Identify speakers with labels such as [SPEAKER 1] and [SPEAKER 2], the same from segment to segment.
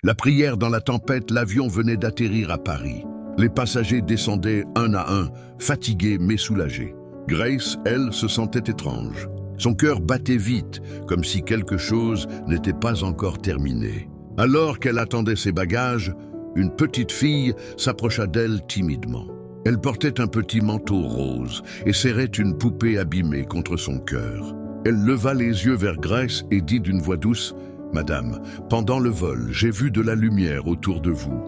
[SPEAKER 1] La prière dans la tempête, l'avion venait d'atterrir à Paris. Les passagers descendaient un à un, fatigués mais soulagés. Grace, elle, se sentait étrange. Son cœur battait vite, comme si quelque chose n'était pas encore terminé. Alors qu'elle attendait ses bagages, une petite fille s'approcha d'elle timidement. Elle portait un petit manteau rose et serrait une poupée abîmée contre son cœur. Elle leva les yeux vers Grace et dit d'une voix douce: « Madame, pendant le vol, j'ai vu de la lumière autour de vous.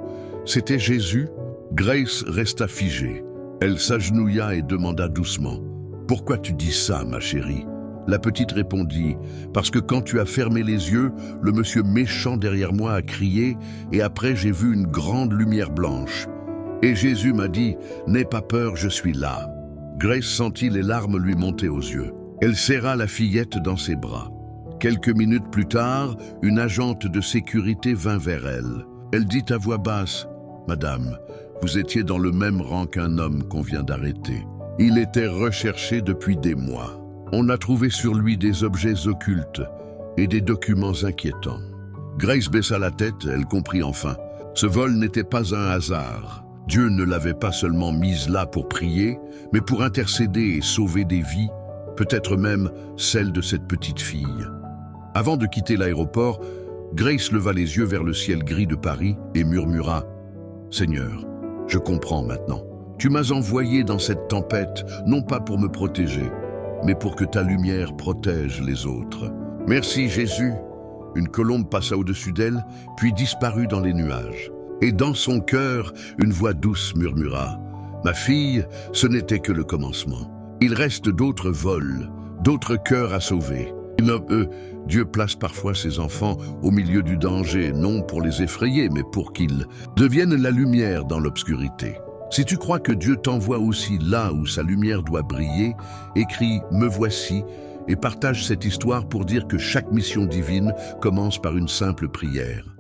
[SPEAKER 1] C'était Jésus ?» Grace resta figée. Elle s'agenouilla et demanda doucement: « Pourquoi tu dis ça, ma chérie ?» La petite répondit: « Parce que quand tu as fermé les yeux, le monsieur méchant derrière moi a crié et après j'ai vu une grande lumière blanche. Et Jésus m'a dit: « N'aie pas peur, je suis là. » Grace sentit les larmes lui monter aux yeux. Elle serra la fillette dans ses bras. Quelques minutes plus tard, une agente de sécurité vint vers elle. Elle dit à voix basse: « Madame, vous étiez dans le même rang qu'un homme qu'on vient d'arrêter. Il était recherché depuis des mois. On a trouvé sur lui des objets occultes et des documents inquiétants. » Grace baissa la tête, elle comprit enfin. Ce vol n'était pas un hasard. Dieu ne l'avait pas seulement mise là pour prier, mais pour intercéder et sauver des vies, peut-être même celle de cette petite fille. Avant de quitter l'aéroport, Grace leva les yeux vers le ciel gris de Paris et murmura: « Seigneur, je comprends maintenant. Tu m'as envoyé dans cette tempête, non pas pour me protéger, mais pour que ta lumière protège les autres. Merci Jésus. » Une colombe passa au-dessus d'elle, puis disparut dans les nuages. Et dans son cœur, une voix douce murmura: « Ma fille, ce n'était que le commencement. Il reste d'autres vols, d'autres cœurs à sauver. » Dieu place parfois ses enfants au milieu du danger, non pour les effrayer, mais pour qu'ils deviennent la lumière dans l'obscurité. Si tu crois que Dieu t'envoie aussi là où sa lumière doit briller, écris « Me voici » et partage cette histoire pour dire que chaque mission divine commence par une simple prière.